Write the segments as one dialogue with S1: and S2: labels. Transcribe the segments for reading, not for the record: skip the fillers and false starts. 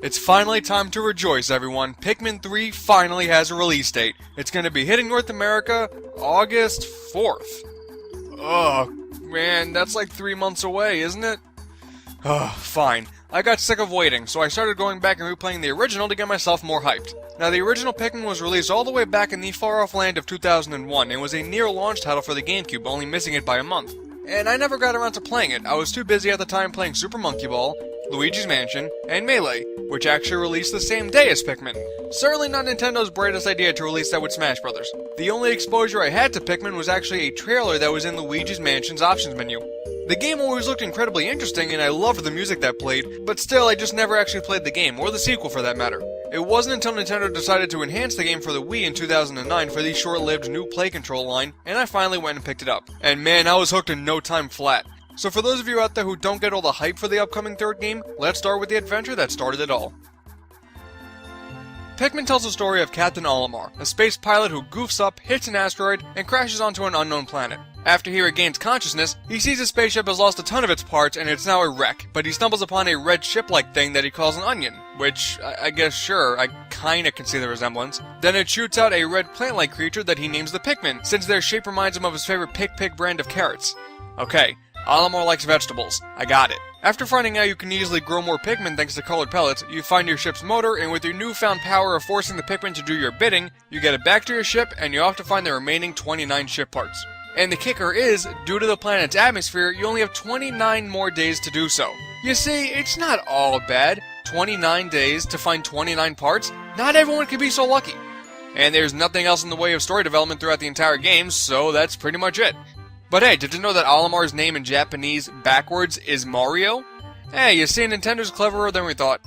S1: It's finally time to rejoice, everyone. Pikmin 3 finally has a release date. It's going to be hitting North America August 4th. Ugh, man, that's like 3 months away, isn't it? Ugh, fine. I got sick of waiting, so I started going back and replaying the original to get myself more hyped. Now, the original Pikmin was released all the way back in the far-off land of 2001 and was a near-launch title for the GameCube, only missing it by a month. And I never got around to playing it. I was too busy at the time playing Super Monkey Ball, Luigi's Mansion, and Melee, which actually released the same day as Pikmin. Certainly not Nintendo's brightest idea to release that with Smash Brothers. The only exposure I had to Pikmin was actually a trailer that was in Luigi's Mansion's options menu. The game always looked incredibly interesting and I loved the music that played, but still I just never actually played the game, or the sequel for that matter. It wasn't until Nintendo decided to enhance the game for the Wii in 2009 for the short-lived new Play Control line, and I finally went and picked it up. And man, I was hooked in no time flat. So for those of you out there who don't get all the hype for the upcoming third game, let's start with the adventure that started it all. Pikmin tells the story of Captain Olimar, a space pilot who goofs up, hits an asteroid, and crashes onto an unknown planet. After he regains consciousness, he sees his spaceship has lost a ton of its parts and it's now a wreck, but he stumbles upon a red ship-like thing that he calls an onion, which, I guess sure, I kinda can see the resemblance. Then it shoots out a red plant-like creature that he names the Pikmin, since their shape reminds him of his favorite Pik brand of carrots. Okay, Olimar likes vegetables. I got it. After finding out you can easily grow more Pikmin thanks to colored pellets, you find your ship's motor, and with your newfound power of forcing the Pikmin to do your bidding, you get it back to your ship, and you have to find the remaining 29 ship parts. And the kicker is, due to the planet's atmosphere, you only have 29 more days to do so. You see, it's not all bad. 29 days to find 29 parts? Not everyone can be so lucky. And there's nothing else in the way of story development throughout the entire game, so that's pretty much it. But hey, did you know that Olimar's name in Japanese backwards is Mario? Hey, you see, Nintendo's cleverer than we thought.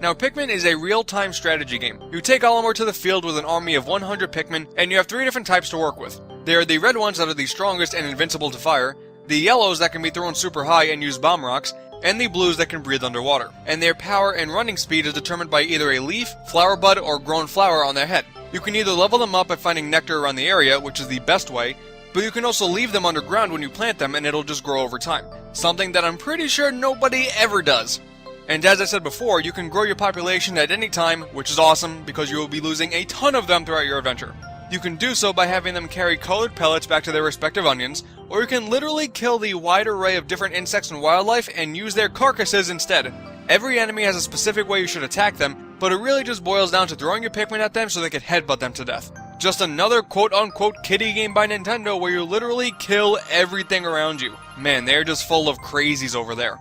S1: Now, Pikmin is a real-time strategy game. You take Olimar to the field with an army of 100 Pikmin, and you have 3 different types to work with. They are the red ones that are the strongest and invincible to fire, the yellows that can be thrown super high and use bomb rocks, and the blues that can breathe underwater. And their power and running speed is determined by either a leaf, flower bud, or grown flower on their head. You can either level them up by finding nectar around the area, which is the best way, but you can also leave them underground when you plant them and it'll just grow over time. Something that I'm pretty sure nobody ever does. And as I said before, you can grow your population at any time, which is awesome because you will be losing a ton of them throughout your adventure. You can do so by having them carry colored pellets back to their respective onions, or you can literally kill the wide array of different insects and wildlife and use their carcasses instead. Every enemy has a specific way you should attack them, but it really just boils down to throwing your Pikmin at them so they can headbutt them to death. Just another quote-unquote kiddie game by Nintendo where you literally kill everything around you. Man, they're just full of crazies over there.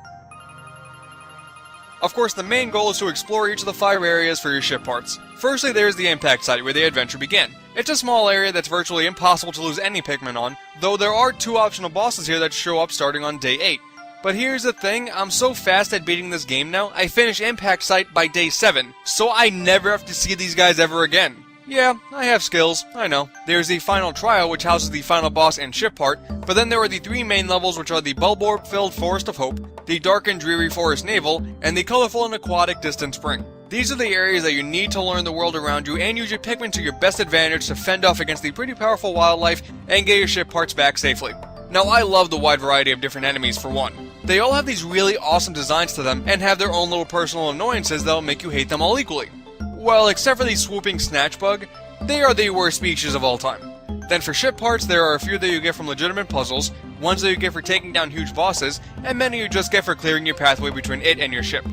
S1: Of course, the main goal is to explore each of the 5 areas for your ship parts. Firstly, there's the impact site where the adventure began. It's a small area that's virtually impossible to lose any Pikmin on, though there are 2 optional bosses here that show up starting on day 8. But here's the thing, I'm so fast at beating this game now, I finish impact site by day 7, so I never have to see these guys ever again. Yeah, I have skills, I know. There's the final trial, which houses the final boss and ship part, but then there are the 3 main levels, which are the bulborb-filled Forest of Hope, the dark and dreary Forest Navel, and the colorful and aquatic Distant Spring. These are the areas that you need to learn the world around you and use your Pikmin to your best advantage to fend off against the pretty powerful wildlife and get your ship parts back safely. Now, I love the wide variety of different enemies for one. They all have these really awesome designs to them and have their own little personal annoyances that'll make you hate them all equally. Well, except for the swooping snatch bug, they are the worst species of all time. Then for ship parts, there are a few that you get from legitimate puzzles, ones that you get for taking down huge bosses, and many you just get for clearing your pathway between it and your ship.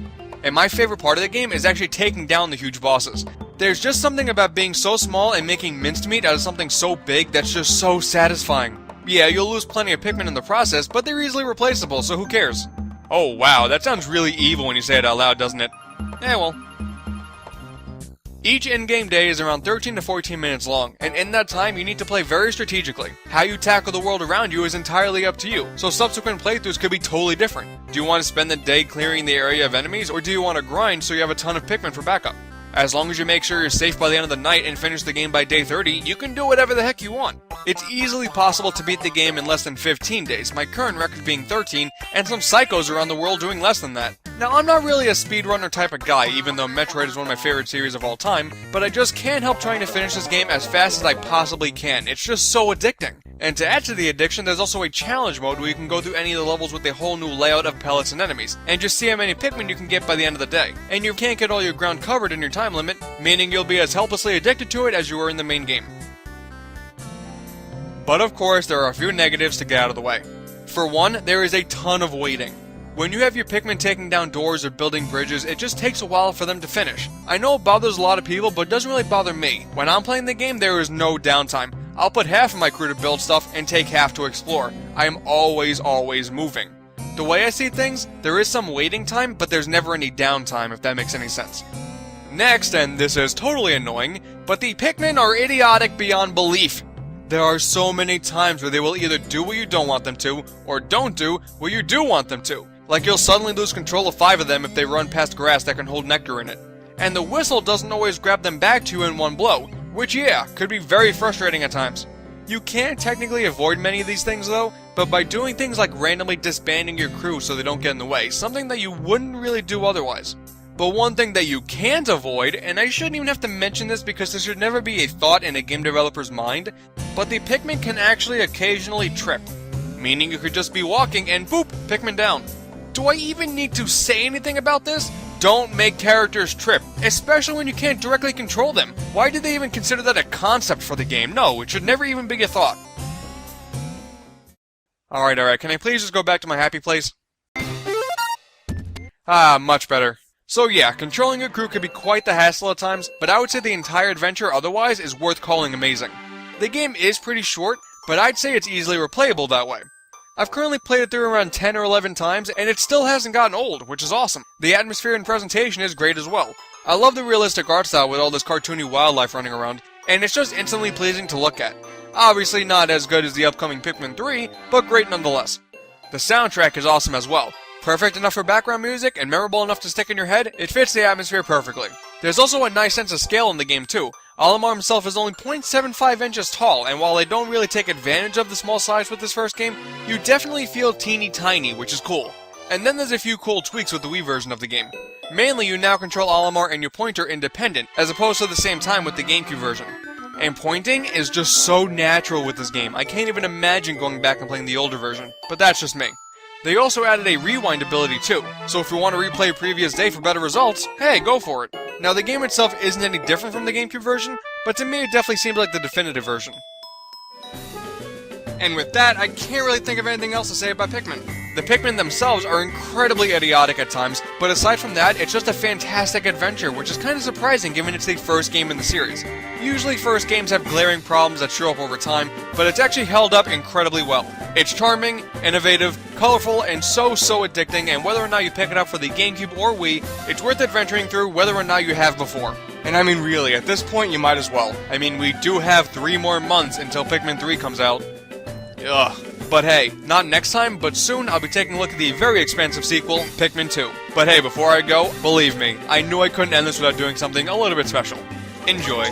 S1: And my favorite part of the game is actually taking down the huge bosses. There's just something about being so small and making mincemeat out of something so big that's just so satisfying. Yeah, you'll lose plenty of Pikmin in the process, but they're easily replaceable, so who cares? Oh wow, that sounds really evil when you say it out loud, doesn't it? Well. Each in-game day is around 13 to 14 minutes long, and in that time you need to play very strategically. How you tackle the world around you is entirely up to you, so subsequent playthroughs could be totally different. Do you want to spend the day clearing the area of enemies, or do you want to grind so you have a ton of Pikmin for backup? As long as you make sure you're safe by the end of the night and finish the game by day 30, you can do whatever the heck you want. It's easily possible to beat the game in less than 15 days, my current record being 13, and some psychos around the world doing less than that. Now, I'm not really a speedrunner type of guy, even though Metroid is one of my favorite series of all time, but I just can't help trying to finish this game as fast as I possibly can. It's just so addicting. And to add to the addiction, there's also a challenge mode where you can go through any of the levels with a whole new layout of pellets and enemies, and just see how many Pikmin you can get by the end of the day. And you can't get all your ground covered in your time limit, meaning you'll be as helplessly addicted to it as you were in the main game. But of course, there are a few negatives to get out of the way. For one, there is a ton of waiting. When you have your Pikmin taking down doors or building bridges, it just takes a while for them to finish. I know it bothers a lot of people, but it doesn't really bother me. When I'm playing the game, there is no downtime. I'll put half of my crew to build stuff and take half to explore. I am always moving. The way I see things, there is some waiting time, but there's never any downtime, if that makes any sense. Next, and this is totally annoying, but the Pikmin are idiotic beyond belief. There are so many times where they will either do what you don't want them to, or don't do what you do want them to. Like you'll suddenly lose control of 5 of them if they run past grass that can hold nectar in it. And the whistle doesn't always grab them back to you in one blow, which yeah, could be very frustrating at times. You can't technically avoid many of these things though, but by doing things like randomly disbanding your crew so they don't get in the way, something that you wouldn't really do otherwise. But one thing that you can't avoid, and I shouldn't even have to mention this because this should never be a thought in a game developer's mind, but the Pikmin can actually occasionally trip. Meaning you could just be walking and boop, Pikmin down. Do I even need to say anything about this? Don't make characters trip, especially when you can't directly control them. Why did they even consider that a concept for the game? No, it should never even be a thought. Alright, can I please just go back to my happy place? Ah, much better. So yeah, controlling your crew can be quite the hassle at times, but I would say the entire adventure otherwise is worth calling amazing. The game is pretty short, but I'd say it's easily replayable that way. I've currently played it through around 10 or 11 times, and it still hasn't gotten old, which is awesome. The atmosphere and presentation is great as well. I love the realistic art style with all this cartoony wildlife running around, and it's just instantly pleasing to look at. Obviously not as good as the upcoming Pikmin 3, but great nonetheless. The soundtrack is awesome as well. Perfect enough for background music, and memorable enough to stick in your head, it fits the atmosphere perfectly. There's also a nice sense of scale in the game too. Olimar himself is only 0.75 inches tall, and while they don't really take advantage of the small size with this first game, you definitely feel teeny tiny, which is cool. And then there's a few cool tweaks with the Wii version of the game. Mainly, you now control Olimar and your pointer independent, as opposed to the same time with the GameCube version. And pointing is just so natural with this game, I can't even imagine going back and playing the older version, but that's just me. They also added a rewind ability too, so if you want to replay a previous day for better results, hey, go for it. Now the game itself isn't any different from the GameCube version, but to me it definitely seemed like the definitive version. And with that, I can't really think of anything else to say about Pikmin. The Pikmin themselves are incredibly idiotic at times, but aside from that, it's just a fantastic adventure, which is kind of surprising given it's the first game in the series. Usually first games have glaring problems that show up over time, but it's actually held up incredibly well. It's charming, innovative, colorful, and so addicting, and whether or not you pick it up for the GameCube or Wii, it's worth adventuring through whether or not you have before. And I mean really, at this point you might as well. I mean, we do have 3 more months until Pikmin 3 comes out. Ugh. But hey, not next time, but soon I'll be taking a look at the very expensive sequel, Pikmin 2. But hey, before I go, believe me, I knew I couldn't end this without doing something a little bit special. Enjoy.